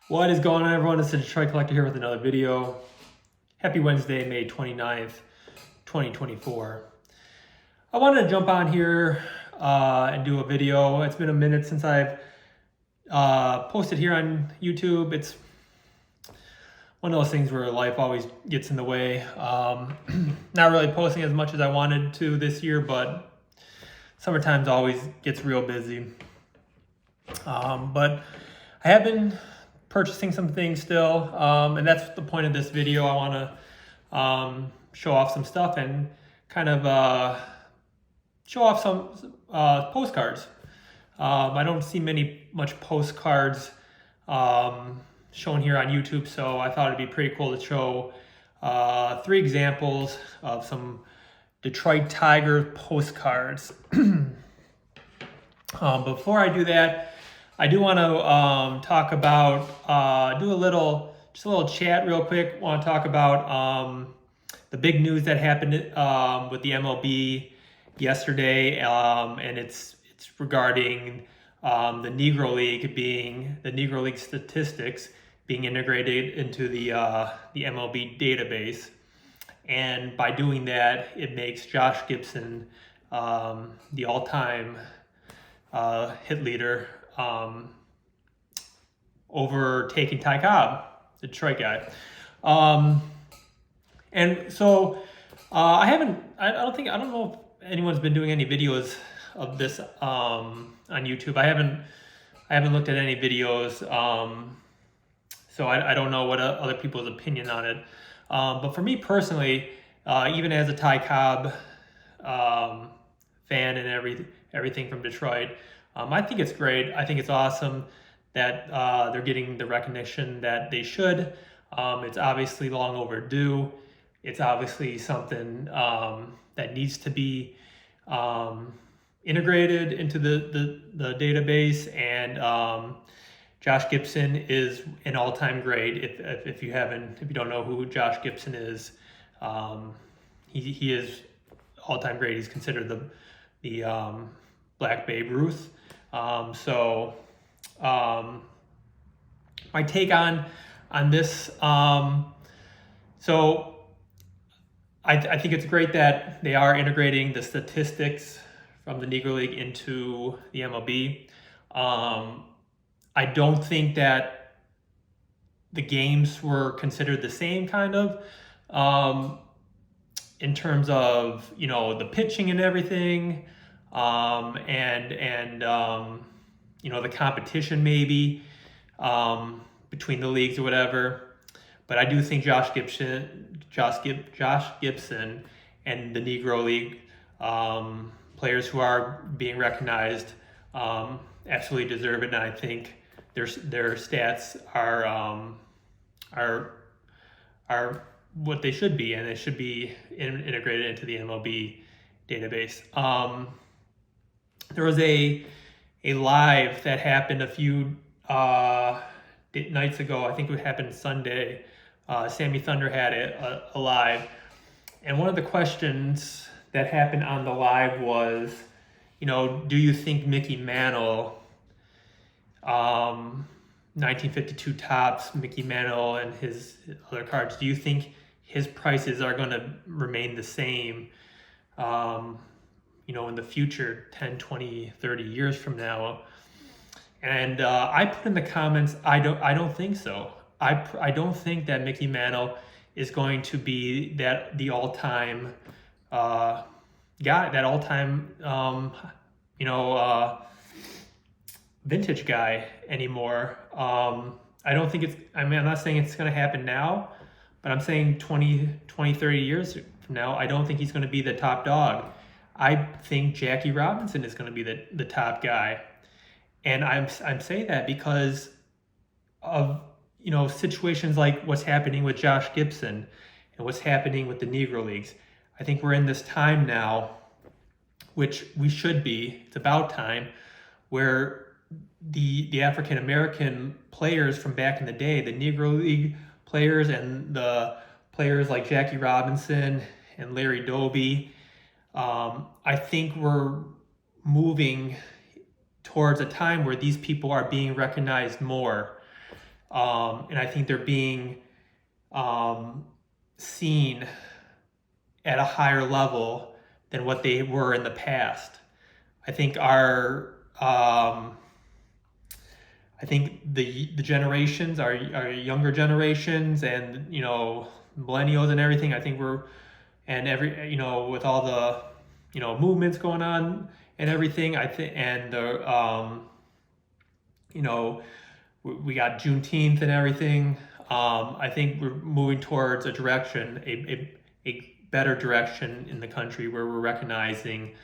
What is going on, everyone? It's the Detroit Collector here with another video. Happy Wednesday, May 29th, 2024. I wanted to jump on here and do a video. It's been a minute since I've posted here on YouTube. It's one of those things where life always gets in the way. Not really posting as much as I wanted to this year, but summertime's always gets real busy. But I have been purchasing some things still, and that's the point of this video. I want to show off some stuff and kind of show off some postcards. I don't see much postcards shown here on YouTube, so I thought it'd be pretty cool to show 3 examples of some Detroit Tigers postcards. Before I do that, I do want to talk about, just a little chat real quick. I want to talk about the big news that happened with the MLB yesterday, and it's regarding the Negro League statistics being integrated into the MLB database, and by doing that, it makes Josh Gibson the all-time hit leader, overtaking Ty Cobb, the Detroit guy. And so I don't know if anyone's been doing any videos of this on YouTube. I haven't looked at any videos, so I don't know what other people's opinion on it. But for me personally, even as a Ty Cobb fan and everything from Detroit, I think it's great. I think it's awesome that they're getting the recognition that they should. It's obviously long overdue. It's obviously something that needs to be integrated into the database. And Josh Gibson is an all-time great. If you don't know who Josh Gibson is, he is all-time great. He's considered the Black Babe Ruth. My take on this, so I think it's great that they are integrating the statistics from the Negro League into the MLB. I don't think that the games were considered the same kind of, in terms of, the pitching and everything. The competition maybe between the leagues or whatever, but I do think Josh Gibson and the Negro League players who are being recognized absolutely deserve it, and I think their stats are what they should be, and they should be integrated into the MLB database. There was a live that happened a few nights ago. I think it happened Sunday. Sammy Thunder had a live, and one of the questions that happened on the live was, do you think Mickey Mantle, 1952 Topps Mickey Mantle and his other cards, do you think his prices are going to remain the same in the future, 10, 20, 30 years from now? And I put in the comments, I don't think so. I don't think that Mickey Mantle is going to be the all-time guy, that all-time vintage guy anymore. I don't think I'm not saying it's going to happen now, but I'm saying 20, 30 years from now, I don't think he's going to be the top dog. I think Jackie Robinson is going to be the top guy. And I'm saying that because of, situations like what's happening with Josh Gibson and what's happening with the Negro Leagues. I think we're in this time now, which we should be, it's about time, where the African American players from back in the day, the Negro League players and the players like Jackie Robinson and Larry Doby, I think we're moving towards a time where these people are being recognized more. And I think they're being seen at a higher level than what they were in the past. I think I think the generations, our younger generations, and millennials and everything. I think with all the movements going on and everything. I think and the you know we got Juneteenth and everything. I think we're moving towards a direction, a better direction in the country where we're recognizing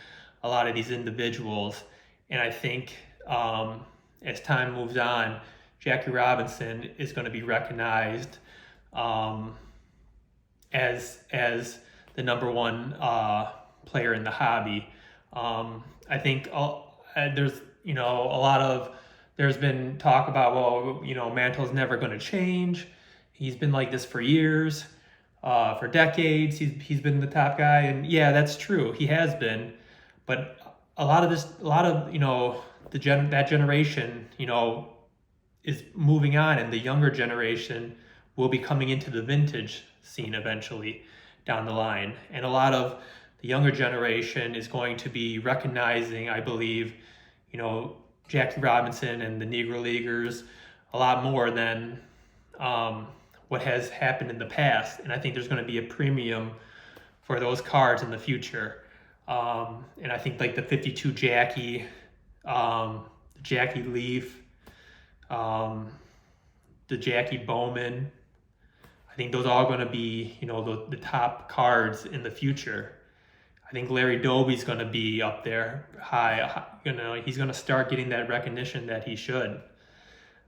a lot of these individuals. And I think as time moves on, Jackie Robinson is going to be recognized as the number one player in the hobby. I think there's there's been talk about, well, Mantle's never going to change. He's been like this for years, for decades. He's been the top guy, and yeah, that's true. He has been, but a lot of that generation, is moving on, and the younger generation will be coming into the vintage scene eventually down the line, and a lot of the younger generation is going to be recognizing, I believe, Jackie Robinson and the Negro Leaguers a lot more than what has happened in the past. And I think there's going to be a premium for those cards in the future. And I think like the 52 Jackie, Jackie Leaf, the Jackie Bowman, I think those are all going to be, the top cards in the future. I think Larry Doby's going to be up there high. He's going to start getting that recognition that he should.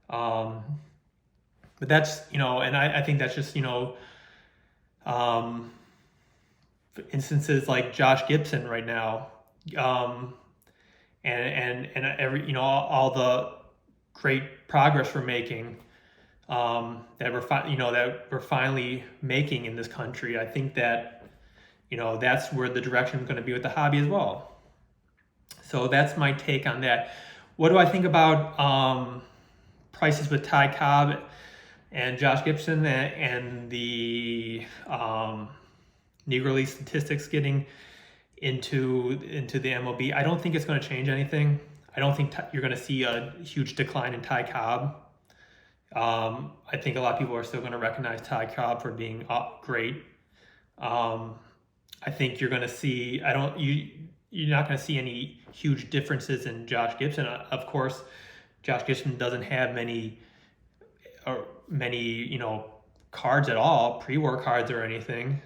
But that's, and I think that's just, instances like Josh Gibson right now, and every, all the great progress we're making, that we're finally making in this country. I think that, that's where the direction is going to be with the hobby as well. So that's my take on that. What do I think about prices with Ty Cobb and Josh Gibson and the Negro League statistics getting into the MLB? I don't think it's going to change anything. I don't think you're going to see a huge decline in Ty Cobb. I think a lot of people are still going to recognize Ty Cobb for being great. I think you're going to see, you're not going to see any huge differences in Josh Gibson. Of course, Josh Gibson doesn't have many cards at all, pre-war cards or anything.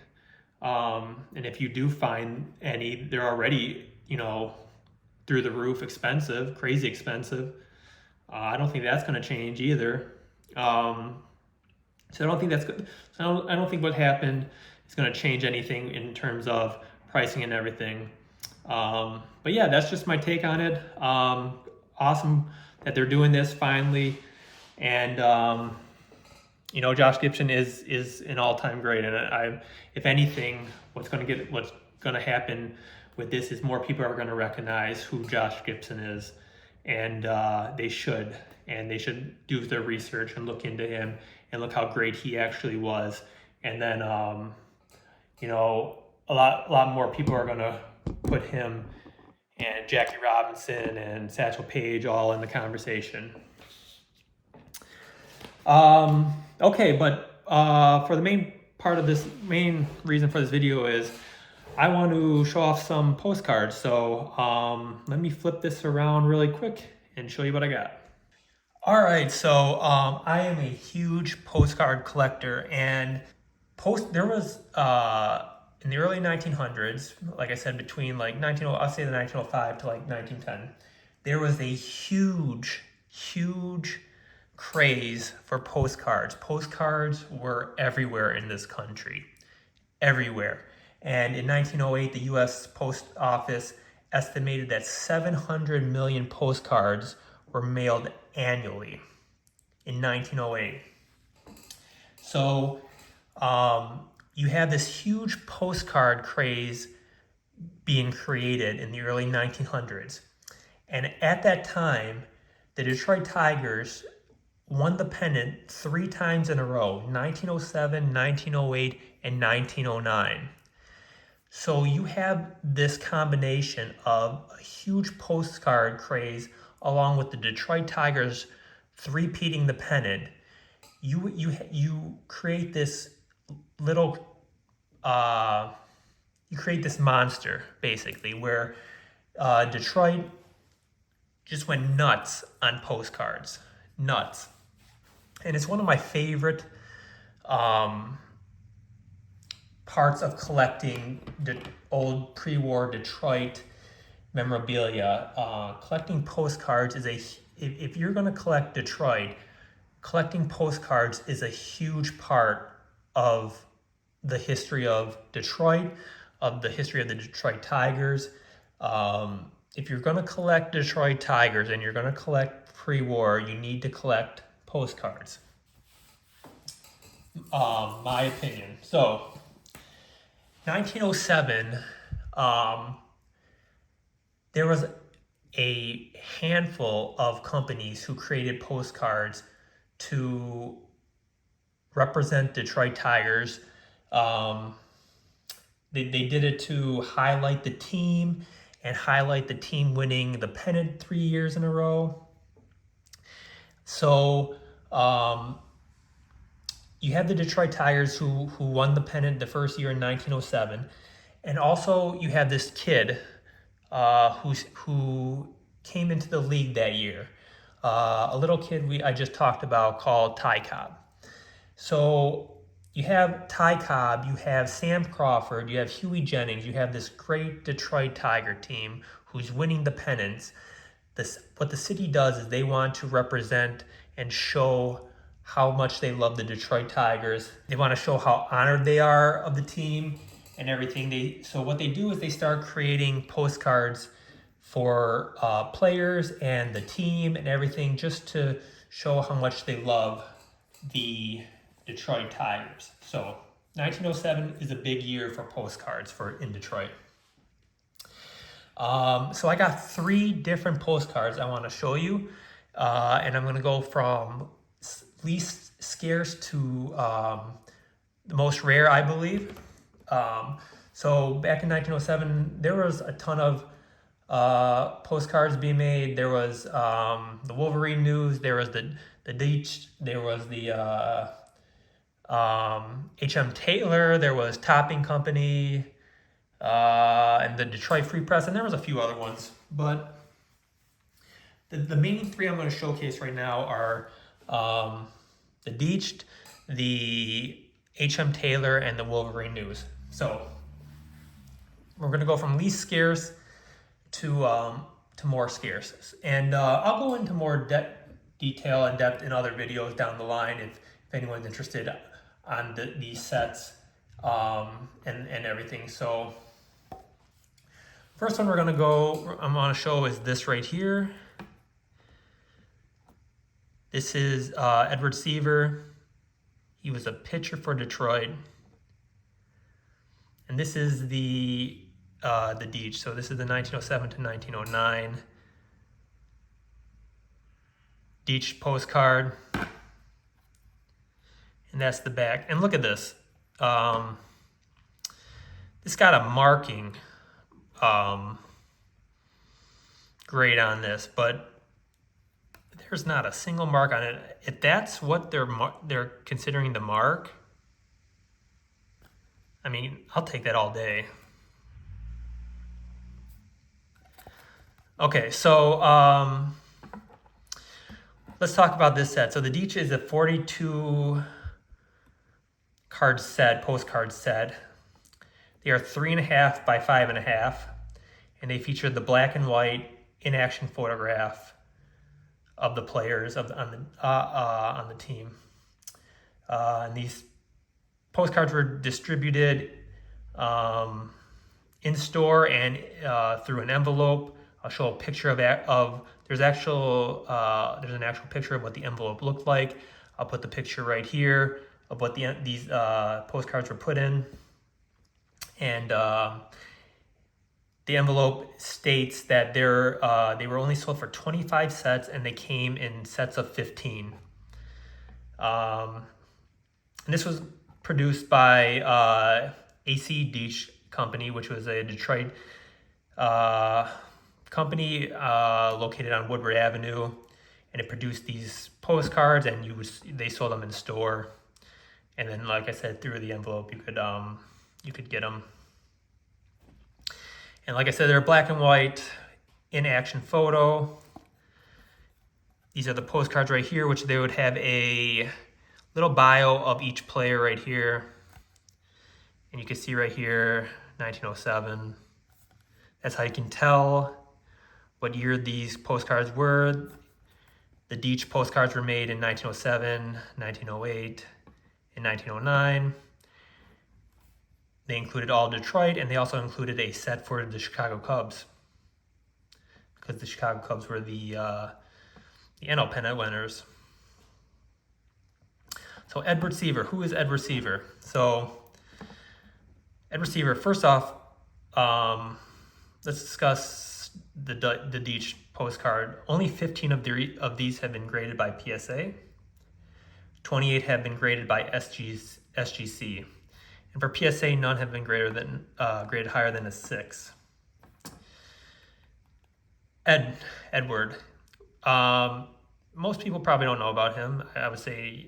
And if you do find any, they're already, through the roof expensive, crazy expensive. I don't think that's going to change either. So I don't think that's good. So I don't think what happened is going to change anything in terms of pricing and everything. But yeah, that's just my take on it. Awesome that they're doing this finally. And, Josh Gibson is an all-time great. And if anything, what's going to happen with this is more people are going to recognize who Josh Gibson is. And they should do their research and look into him and look how great he actually was. And then, a lot more people are going to put him and Jackie Robinson and Satchel Paige all in the conversation. Okay, but for the main reason for this video is I want to show off some postcards. So let me flip this around really quick and show you what I got. All right, so I am a huge postcard collector, and there was in the early 1900s, like I said, between like I'll say the 1905 to like 1910, there was a huge craze for postcards. Postcards were everywhere in this country, everywhere. And in 1908, the U.S. Post Office estimated that 700 million postcards were mailed annually in 1908. So you have this huge postcard craze being created in the early 1900s. And at that time, the Detroit Tigers won the pennant 3 times in a row, 1907, 1908, and 1909. So you have this combination of a huge postcard craze along with the Detroit Tigers three-peating the pennant. You create this little you create this monster basically where Detroit just went nuts on postcards, nuts, and it's one of my favorite parts of collecting the old pre-war Detroit memorabilia. Collecting postcards is if you're going to collect Detroit, collecting postcards is a huge part of the history of Detroit, of the history of the Detroit Tigers. If you're going to collect Detroit Tigers and you're going to collect pre-war, you need to collect postcards. My opinion. So, 1907, there was a handful of companies who created postcards to represent Detroit Tigers. They did it to highlight the team and highlight the team winning the pennant 3 years in a row. So you have the Detroit Tigers who won the pennant the first year in 1907. And also you have this kid who came into the league that year. A little kid I just talked about called Ty Cobb. So you have Ty Cobb, you have Sam Crawford, you have Huey Jennings, you have this great Detroit Tiger team who's winning the pennants. What the city does is they want to represent and show how much they love the Detroit Tigers. They want to show how honored they are of the team and everything. So what they do is they start creating postcards for players and the team and everything, just to show how much they love the Detroit Tigers. So 1907 is a big year for postcards in Detroit. So I got 3 different postcards I want to show you, and I'm going to go from least scarce to the most rare, I believe. So back in 1907, there was a ton of postcards being made. There was the Wolverine news. There was the Dietsche. There was the H.M. Taylor. There was Topping Company, and the Detroit Free Press, and there was a few other ones. But the main 3 I'm going to showcase right now are the Dietsche, the H.M. Taylor, and the Wolverine news. So we're going to go from least scarce to more scarce, and I'll go into more detail and depth in other videos down the line if anyone's interested on these sets and everything. So first one I'm going to show is this right here. This is Edward Seaver. He was a pitcher for Detroit. And this is the Dietsche. So this is the 1907 to 1909 Dietsche postcard. And that's the back. And look at this. This got a marking grade on this, but there's not a single mark on it. If that's what they're considering the mark, I mean, I'll take that all day. Okay, so let's talk about this set. So the Dietsche is a 42 card set, postcard set. They are 3.5 by 5.5, and they feature the black and white in-action photograph of the players on the team. And these postcards were distributed in store and through an envelope. I'll show a picture there's an actual picture of what the envelope looked like. I'll put the picture right here of what these postcards were put in. And the envelope states that they were only sold for 25 sets, and they came in sets of 15. And this was produced by AC Dietsche Company, which was a Detroit company located on Woodward Avenue, and it produced these postcards, and they sold them in store. And then, like I said, through the envelope, you could get them. And like I said, they're black and white, in action photo. These are the postcards right here, which they would have a little bio of each player right here. And you can see right here, 1907. That's how you can tell what year these postcards were. The Dietsche postcards were made in 1907, 1908, and 1909. They included all Detroit, and they also included a set for the Chicago Cubs, because the Chicago Cubs were the NL pennant winners. So Edward Seaver, who is Edward Seaver? So Edward Seaver, first off, let's discuss the Dietsche postcard. Only 15 of these have been graded by PSA. 28 have been graded by SGC. And for PSA, none have been graded higher than a 6. Edward. Most people probably don't know about him. I would say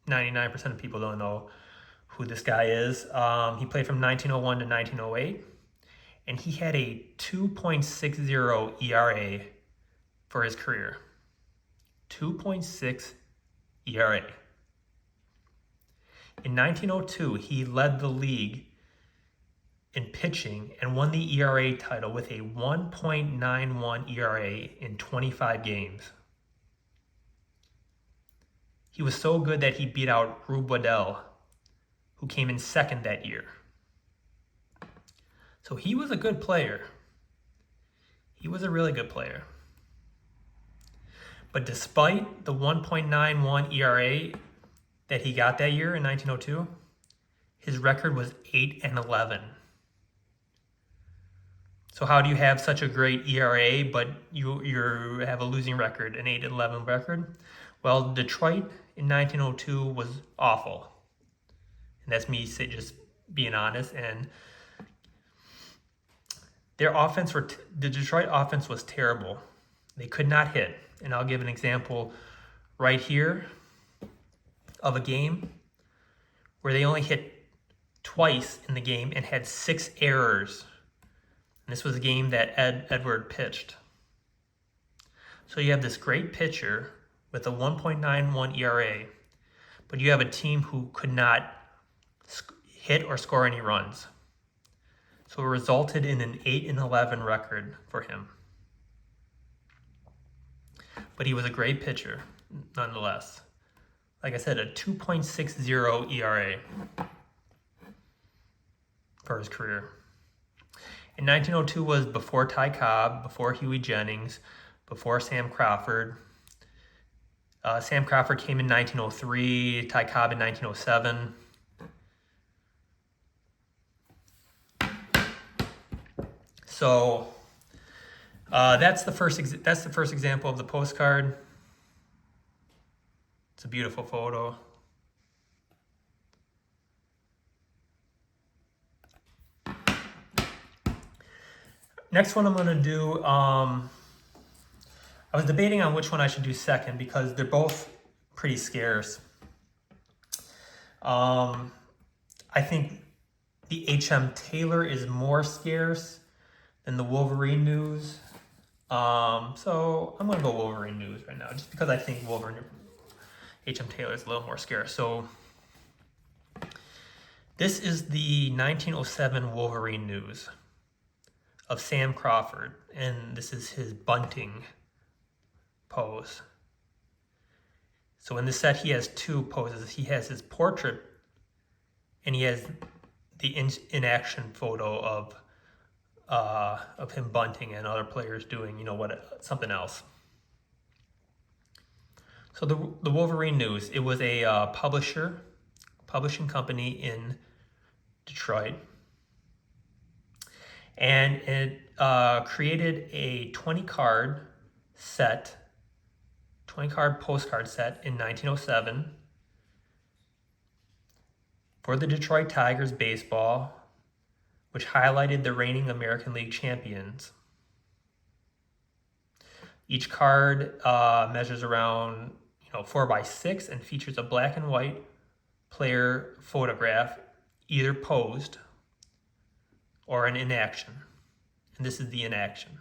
99% of people don't know who this guy is. He played from 1901 to 1908, and he had a 2.60 ERA for his career. 2.6 ERA. In 1902, he led the league in pitching and won the ERA title with a 1.91 ERA in 25 games. He was so good that he beat out Rube Waddell, who came in second that year. So he was a good player. He was a really good player. But despite the 1.91 ERA that he got that year in 1902, his record was 8-11. So how do you have such a great ERA, but you have a losing record, an 8-11 record? Well, Detroit in 1902 was awful. And that's me just being honest. And the Detroit offense was terrible. They could not hit. And I'll give an example right here of a game where they only hit twice in the game and had 6 errors. And this was a game that Edward pitched. So you have this great pitcher with a 1.91 ERA, but you have a team who could not hit or score any runs. So it resulted in an 8-11 record for him. But he was a great pitcher, nonetheless. Like I said, a 2.60 ERA for his career. In 1902 was before Ty Cobb, before Huey Jennings, before Sam Crawford. Sam Crawford came in 1903, Ty Cobb in 1907. So that's the first example of the postcard. It's a beautiful photo. Next one I'm going to do, I was debating on which one I should do second because they're both pretty scarce. I think the H.M. Taylor is more scarce than the Wolverine news. So I'm going to go Wolverine news right now just because I think H.M. Taylor is a little more scarce. So this is the 1907 Wolverine news of Sam Crawford, and this is his bunting pose. So in this set, he has 2 poses. He has his portrait, and he has the in-action photo of him bunting and other players doing, something else. So the Wolverine news, it was a publishing company in Detroit. And it created a 20-card postcard set in 1907. for the Detroit Tigers baseball, which highlighted the reigning American League champions. Each card measures around 4x6 and features a black and white player photograph, either posed or in inaction. And this is the inaction.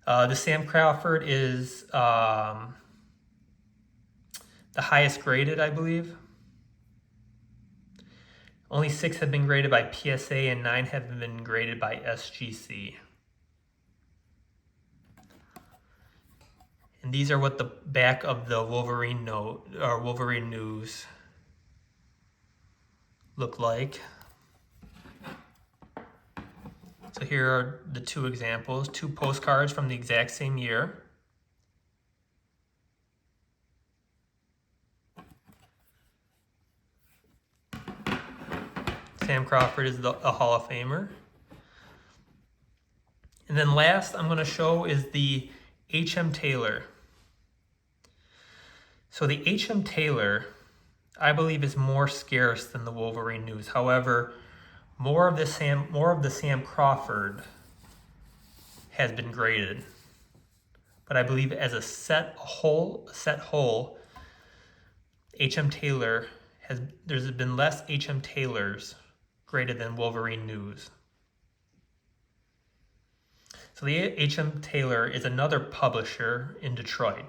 The Sam Crawford is the highest graded, I believe. Only 6 have been graded by PSA and 9 have been graded by SGC. And these are what the back of the Wolverine note or Wolverine news look like. So here are the 2 examples, 2 postcards from the exact same year. Sam Crawford is a Hall of Famer. And then last I'm going to show is the H.M. Taylor. So the H.M. Taylor, I believe, is more scarce than the Wolverine news. However, more of the Sam Crawford has been graded. But I believe as a set whole, H.M. Taylor there's been less H.M. Taylors graded than Wolverine news. So the H.M. Taylor is another publisher in Detroit.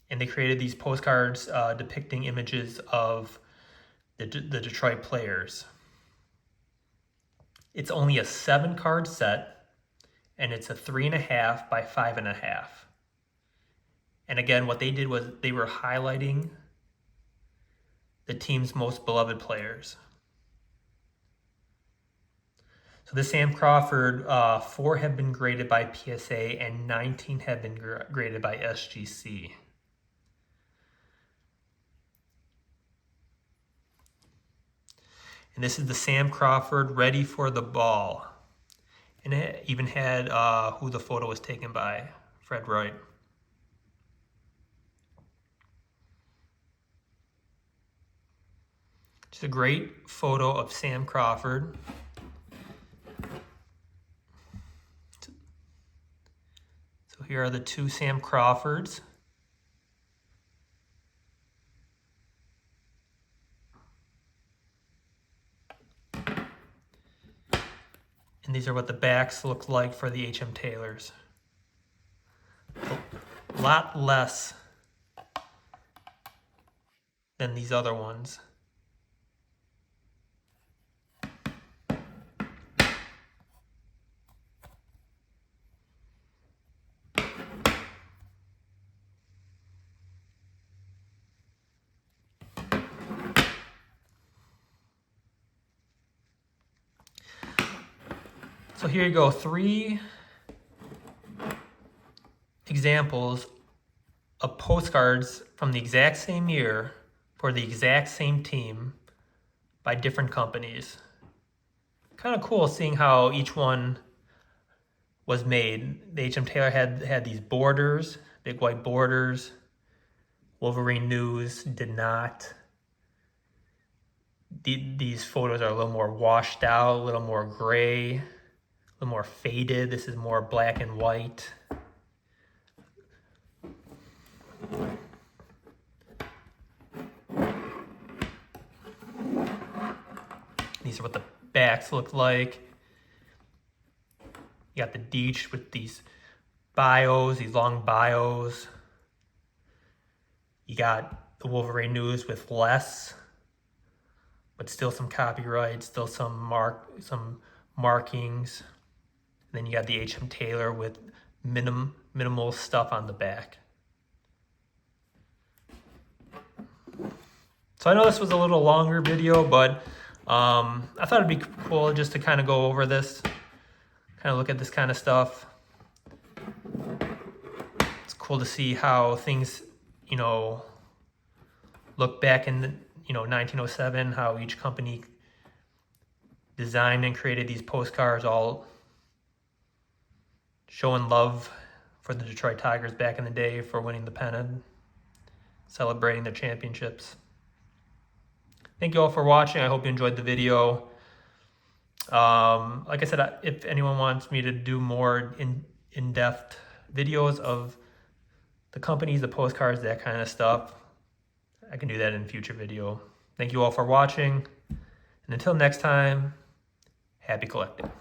And they created these postcards depicting images of the Detroit players. It's only a 7-card set, and it's a 3.5 by 5.5. And again, what they did was they were highlighting the team's most beloved players. So the Sam Crawford, 4 have been graded by PSA and 19 have been graded by SGC. And this is the Sam Crawford ready for the ball. And it even had who the photo was taken by, Fred Wright. Just a great photo of Sam Crawford. So here are the 2 Sam Crawfords. And these are what the backs look like for the H.M. Taylors. A lot less than these other ones. So here you go, 3 examples of postcards from the exact same year for the exact same team by different companies. Kind of cool seeing how each one was made. The H.M. Taylor had these borders, big white borders. Wolverine News did not. These photos are a little more washed out, a little more gray, a little more faded. This is more black and white. These are what the backs look like. You got the Dietsche with these bios, these long bios. You got the Wolverine News with less, but still some copyright, still some markings. And then you got the H.M. Taylor with minimal stuff on the back. So I know this was a little longer video, but I thought it'd be cool just to kind of go over this, kind of look at this kind of stuff. It's cool to see how things, look back in 1907, how each company designed and created these postcards, all showing love for the Detroit Tigers back in the day for winning the pennant. celebrating their championships. Thank you all for watching. I hope you enjoyed the video. Like I said, if anyone wants me to do more in-depth videos of the companies, the postcards, that kind of stuff, I can do that in a future video. Thank you all for watching. And until next time, happy collecting.